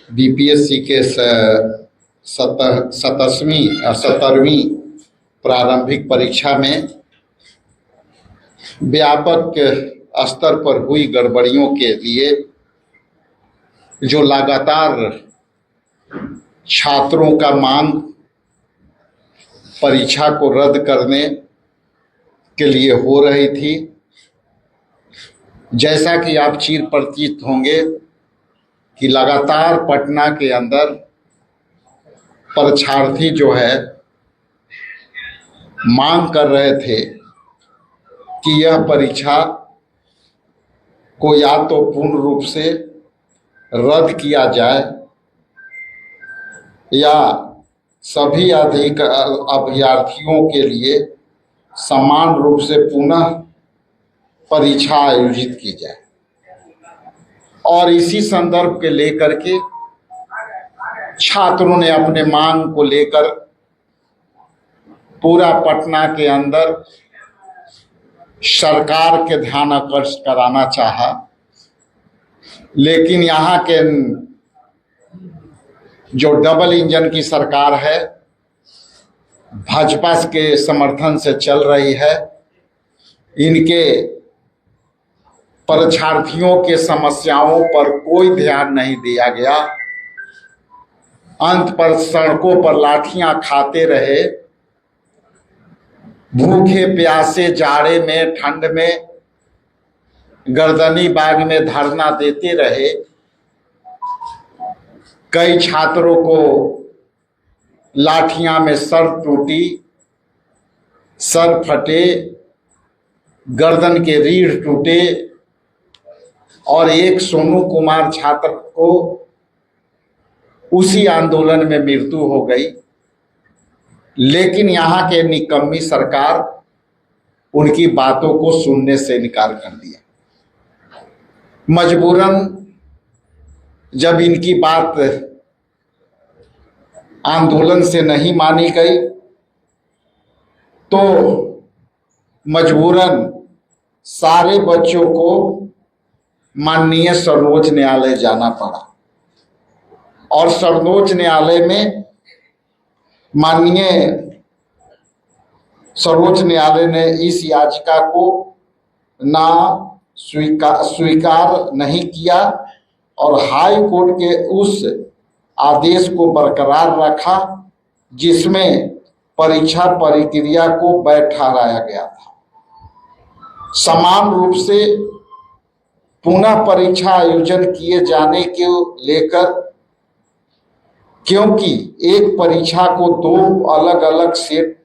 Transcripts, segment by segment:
BPSC के 17वीं प्रारंभिक परीक्षा में व्यापक स्तर पर हुई गड़बड़ियों के लिए जो लगातार छात्रों का मांग परीक्षा को रद्द करने के लिए हो रही थी, जैसा कि आप चिर परिचित होंगे कि लगातार पटना के अंदर परीक्षार्थी जो है मांग कर रहे थे कि यह परीक्षा को या तो पूर्ण रूप से रद्द किया जाए या सभी अधिक अभ्यर्थियों के लिए समान रूप से पुनः परीक्षा आयोजित की जाए। और इसी संदर्भ के लेकर के छात्रों ने अपने मांग को लेकर पूरा पटना के अंदर सरकार के ध्यान आकर्षित कराना चाहा, लेकिन यहाँ के जो डबल इंजन की सरकार है, भाजपा के समर्थन से चल रही है, इनके परीक्षार्थियों के समस्याओं पर कोई ध्यान नहीं दिया गया। अंत पर सड़कों पर लाठियां खाते रहे, भूखे प्यासे जाड़े में ठंड में गर्दनी बाग में धरना देते रहे। कई छात्रों को लाठियां में सर टूटी, सर फटे, गर्दन के रीढ़ टूटे और एक सोनू कुमार छात्र को उसी आंदोलन में मृत्यु हो गई। लेकिन यहाँ के निकम्मी सरकार उनकी बातों को सुनने से इनकार कर दिया। मजबूरन जब इनकी बात आंदोलन से नहीं मानी गई तो मजबूरन सारे बच्चों को माननीय सर्वोच्च न्यायालय जाना पड़ा और सर्वोच्च न्यायालय में माननीय सर्वोच्च न्यायालय ने इस याचिका को ना स्वीकार नहीं किया और हाई कोर्ट के उस आदेश को बरकरार रखा जिसमें परीक्षा प्रक्रिया को वैध ठहराया गया था। समान रूप से पुनः परीक्षा आयोजन किए जाने के लेकर, क्योंकि एक परीक्षा को दो अलग अलग सेट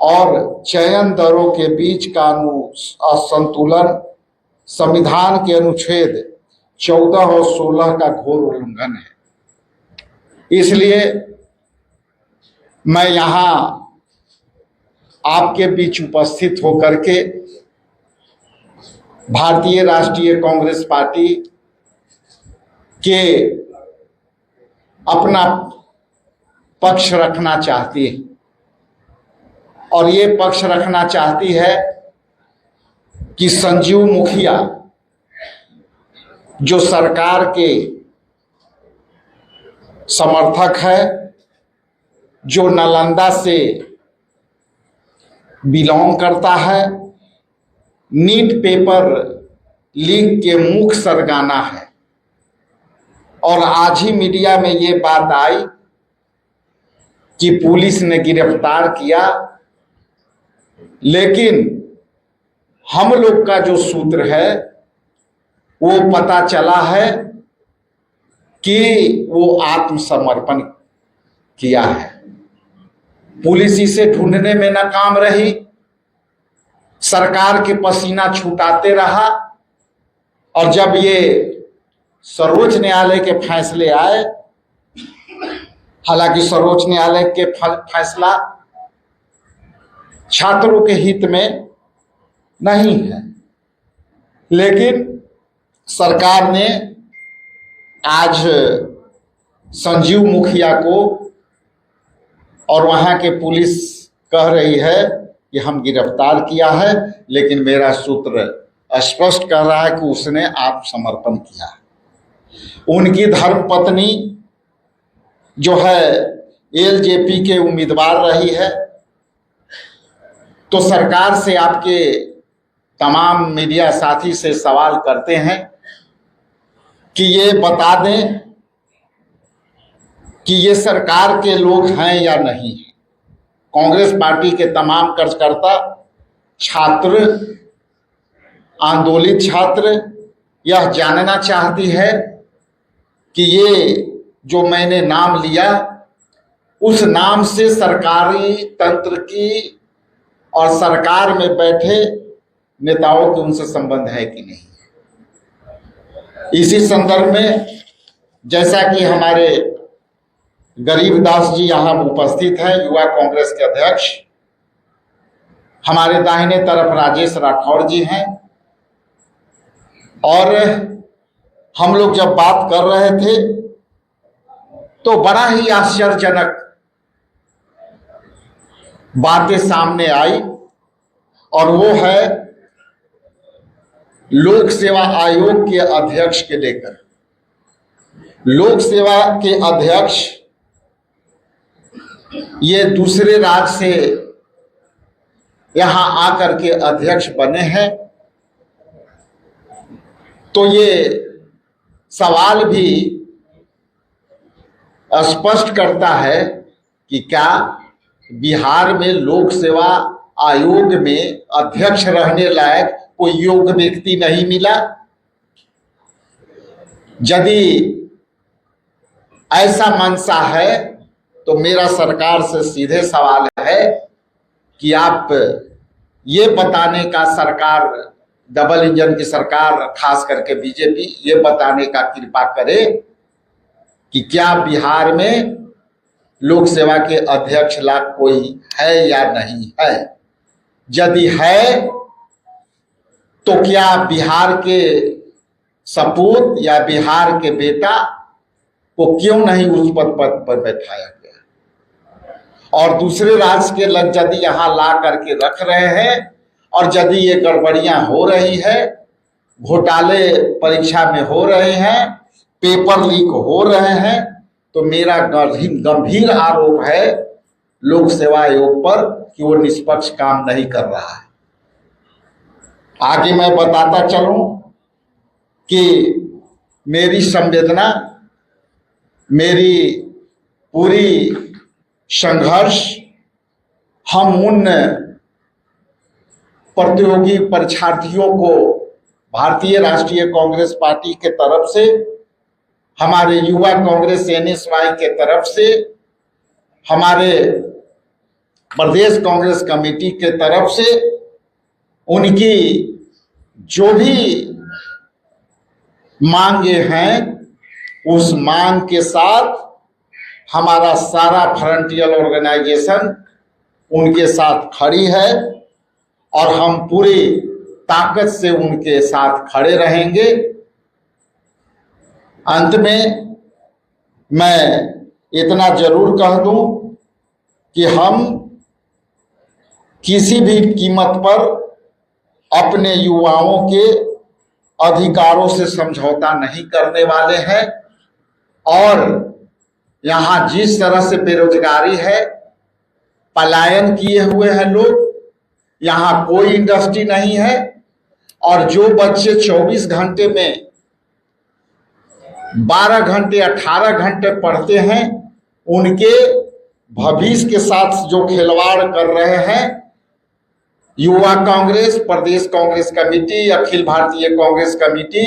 और चयन दरों के बीच का असंतुलन संविधान के अनुच्छेद 14 और 16 का घोर उल्लंघन है। इसलिए मैं यहाँ आपके बीच उपस्थित होकर के भारतीय राष्ट्रीय कांग्रेस पार्टी के अपना पक्ष रखना चाहती है और ये पक्ष रखना चाहती है कि संजीव मुखिया जो सरकार के समर्थक है, जो नालंदा से बिलोंग करता है, नीट पेपर लीक के मुख्य सरगना है और आज ही मीडिया में ये बात आई कि पुलिस ने गिरफ्तार किया, लेकिन हम लोग का जो सूत्र है वो पता चला है कि वो आत्मसमर्पण किया है। पुलिस इसे ढूंढने में नाकाम रही, सरकार के पसीना छुटाते रहा और जब ये सर्वोच्च न्यायालय के फैसले आए, हालांकि सर्वोच्च न्यायालय के फैसला छात्रों के हित में नहीं है, लेकिन सरकार ने आज संजीव मुखिया को और वहां के पुलिस कह रही है कि हम गिरफ्तार किया है, लेकिन मेरा सूत्र स्पष्ट कर रहा है कि उसने आत्मसमर्पण किया है। उनकी धर्मपत्नी जो है एलजेपी के उम्मीदवार रही है। तो सरकार से आपके तमाम मीडिया साथी से सवाल करते हैं कि ये बता दें कि ये सरकार के लोग हैं या नहीं है। कांग्रेस पार्टी के तमाम कार्यकर्ता, छात्र, आंदोलित छात्र यह जानना चाहती है कि ये जो मैंने नाम लिया उस नाम से सरकारी तंत्र की और सरकार में बैठे नेताओं के उनसे संबंध है कि नहीं। इसी संदर्भ में जैसा कि हमारे गरीबदास जी यहाँ उपस्थित हैं, युवा कांग्रेस के अध्यक्ष, हमारे दाहिने तरफ राजेश राठौड़ जी हैं, और हम लोग जब बात कर रहे थे तो बड़ा ही आश्चर्यजनक बातें सामने आई, और वो है लोक सेवा आयोग के अध्यक्ष के लेकर। लोक सेवा के अध्यक्ष ये दूसरे राज्य से यहां आकर के अध्यक्ष बने हैं। तो ये सवाल भी स्पष्ट करता है कि क्या बिहार में लोक सेवा आयोग में अध्यक्ष रहने लायक कोई योग्य व्यक्ति नहीं मिला। यदि ऐसा मंशा है तो मेरा सरकार से सीधे सवाल है कि आप ये बताने का, सरकार डबल इंजन की सरकार खास करके बीजेपी, ये बताने का कृपा करे कि क्या बिहार में लोक सेवा के अध्यक्ष ला कोई है या नहीं है। यदि है तो क्या बिहार के सपूत या बिहार के बेटा को क्यों नहीं उस पद पर बैठाया गया, और दूसरे राज्य के लोग यदि यहाँ ला करके रख रहे हैं और यदि ये गड़बड़ियां हो रही है, घोटाले परीक्षा में हो रहे हैं, पेपर लीक हो रहे हैं, तो मेरा गंभीर आरोप है लोक सेवा आयोग पर कि वो निष्पक्ष काम नहीं कर रहा है। आगे मैं बताता चलूं कि मेरी संवेदना, मेरी पूरी संघर्ष हम उन प्रतियोगी परीक्षार्थियों को भारतीय राष्ट्रीय कांग्रेस पार्टी के तरफ से, हमारे युवा कांग्रेस एनएसवाई के तरफ से, हमारे प्रदेश कांग्रेस कमेटी के तरफ से, उनकी जो भी मांगे हैं उस मांग के साथ हमारा सारा फ्रंटियर ऑर्गेनाइजेशन उनके साथ खड़ी है, और हम पूरी ताकत से उनके साथ खड़े रहेंगे। अंत में मैं इतना जरूर कह दूं कि हम किसी भी कीमत पर अपने युवाओं के अधिकारों से समझौता नहीं करने वाले हैं, और यहाँ जिस तरह से बेरोजगारी है, पलायन किए हुए हैं लोग, यहाँ कोई इंडस्ट्री नहीं है, और जो बच्चे 24 घंटे में 12 घंटे 18 घंटे पढ़ते हैं, उनके भविष्य के साथ जो खिलवाड़ कर रहे हैं, युवा कांग्रेस, प्रदेश कांग्रेस कमेटी, अखिल भारतीय कांग्रेस कमेटी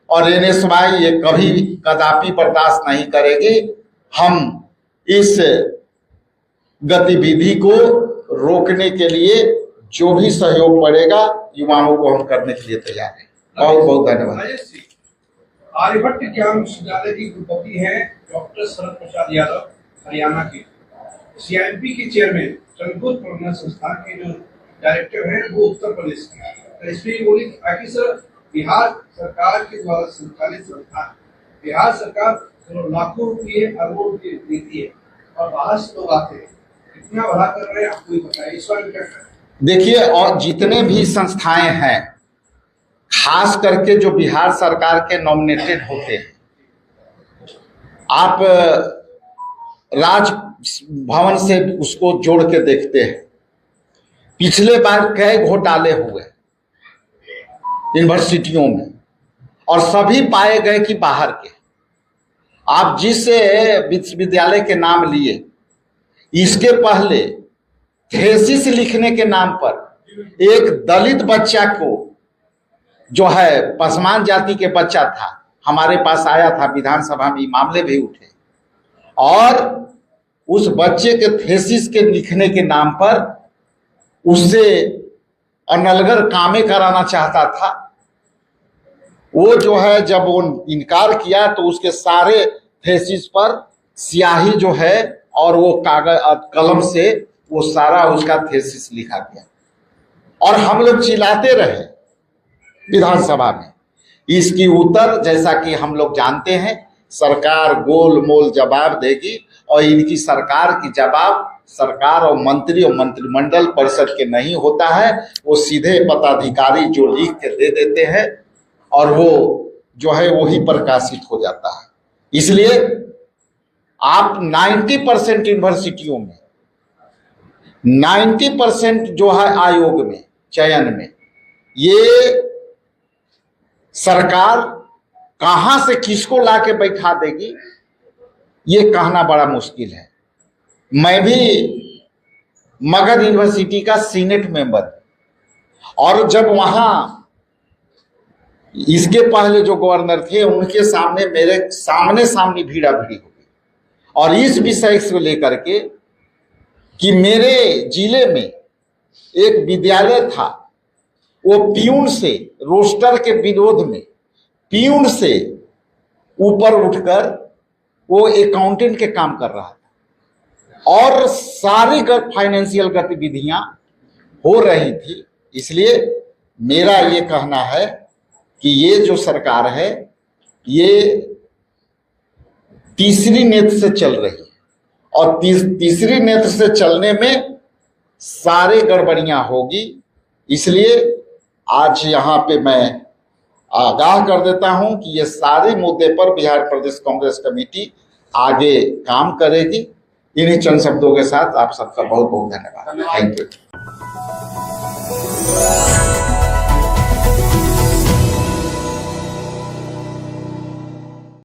और एनएसवाई ये कभी कदापि बर्दाश्त नहीं करेगी। हम इस गतिविधि को रोकने के लिए जो भी सहयोग पड़ेगा युवाओं को हम करने के लिए तैयार हैं। बहुत बहुत धन्यवाद। आर्यभट्ट ज्ञान विश्वविद्यालय की कुलपति हैं डॉक्टर शरद प्रसाद यादव, हरियाणा के। सीआईएमपी के चेयरमैन, चंद्रपुर प्रबंधन संस्थान के जो डायरेक्टर हैं वो उत्तर प्रदेश के। तो इसमें बोली कि सर बिहार सरकार के द्वारा संचालित संस्थान, बिहार सरकार लाखों रुपये अरबों रुपये देती है और बाहर से लोग आते हैं, कितना भला कर रहे हैं आपको ही बताइए, इस बारे में क्या करें? देखिए, और जितने भी संस्थाएं हैं, खास करके जो बिहार सरकार के नॉमिनेटेड होते हैं, आप राजभवन से उसको जोड़ के देखते हैं, पिछले बार कई घोटाले हुए यूनिवर्सिटियों में और सभी पाए गए कि बाहर के। आप जिस विश्वविद्यालय के नाम लिए, इसके पहले थेसिस लिखने के नाम पर एक दलित बच्चा को, जो है पसमान जाति के बच्चा था, हमारे पास आया था, विधानसभा में मामले भी उठे, और उस बच्चे के थेसिस के लिखने के नाम पर उससे अनलगर कामें कराना चाहता था। वो जो है जब वो इनकार किया तो उसके सारे थेसिस पर स्याही जो है और वो कागज कलम से वो सारा उसका थेसिस लिखा गया, और हम लोग चिल्लाते रहे विधानसभा में। इसकी उत्तर, जैसा कि हम लोग जानते हैं, सरकार गोल मोल जवाब देगी, और इनकी सरकार की जवाब सरकार और मंत्री और मंत्रिमंडल परिषद के नहीं होता है। वो सीधे पदाधिकारी जो लिख के दे देते हैं और वो जो है वही प्रकाशित हो जाता है। इसलिए आप 90% यूनिवर्सिटियों में, 90% जो है आयोग में चयन में, ये सरकार कहां से किसको लाके बैठा देगी ये कहना बड़ा मुश्किल है। मैं भी मगध यूनिवर्सिटी का सीनेट मेंबर, और जब वहां इसके पहले जो गवर्नर थे उनके सामने मेरे सामने भीड़ा भिड़ी हो गई, और इस विषय से लेकर के कि मेरे जिले में एक विद्यालय था, वो प्यून से, रोस्टर के विरोध में प्यून से ऊपर उठकर वो अकाउंटेंट के काम कर रहा था, और सारी फाइनेंशियल गतिविधियां हो रही थी। इसलिए मेरा ये कहना है कि ये जो सरकार है ये तीसरी नेत्र से चल रही है, और तीसरी नेत्र से चलने में सारे गड़बड़ियां होगी। इसलिए आज यहाँ पे मैं आगाह कर देता हूं कि ये सारे मुद्दे पर बिहार प्रदेश कांग्रेस कमेटी आगे काम करेगी। इन्हीं चंद शब्दों के साथ आप सबका बहुत बहुत धन्यवाद। Thank you.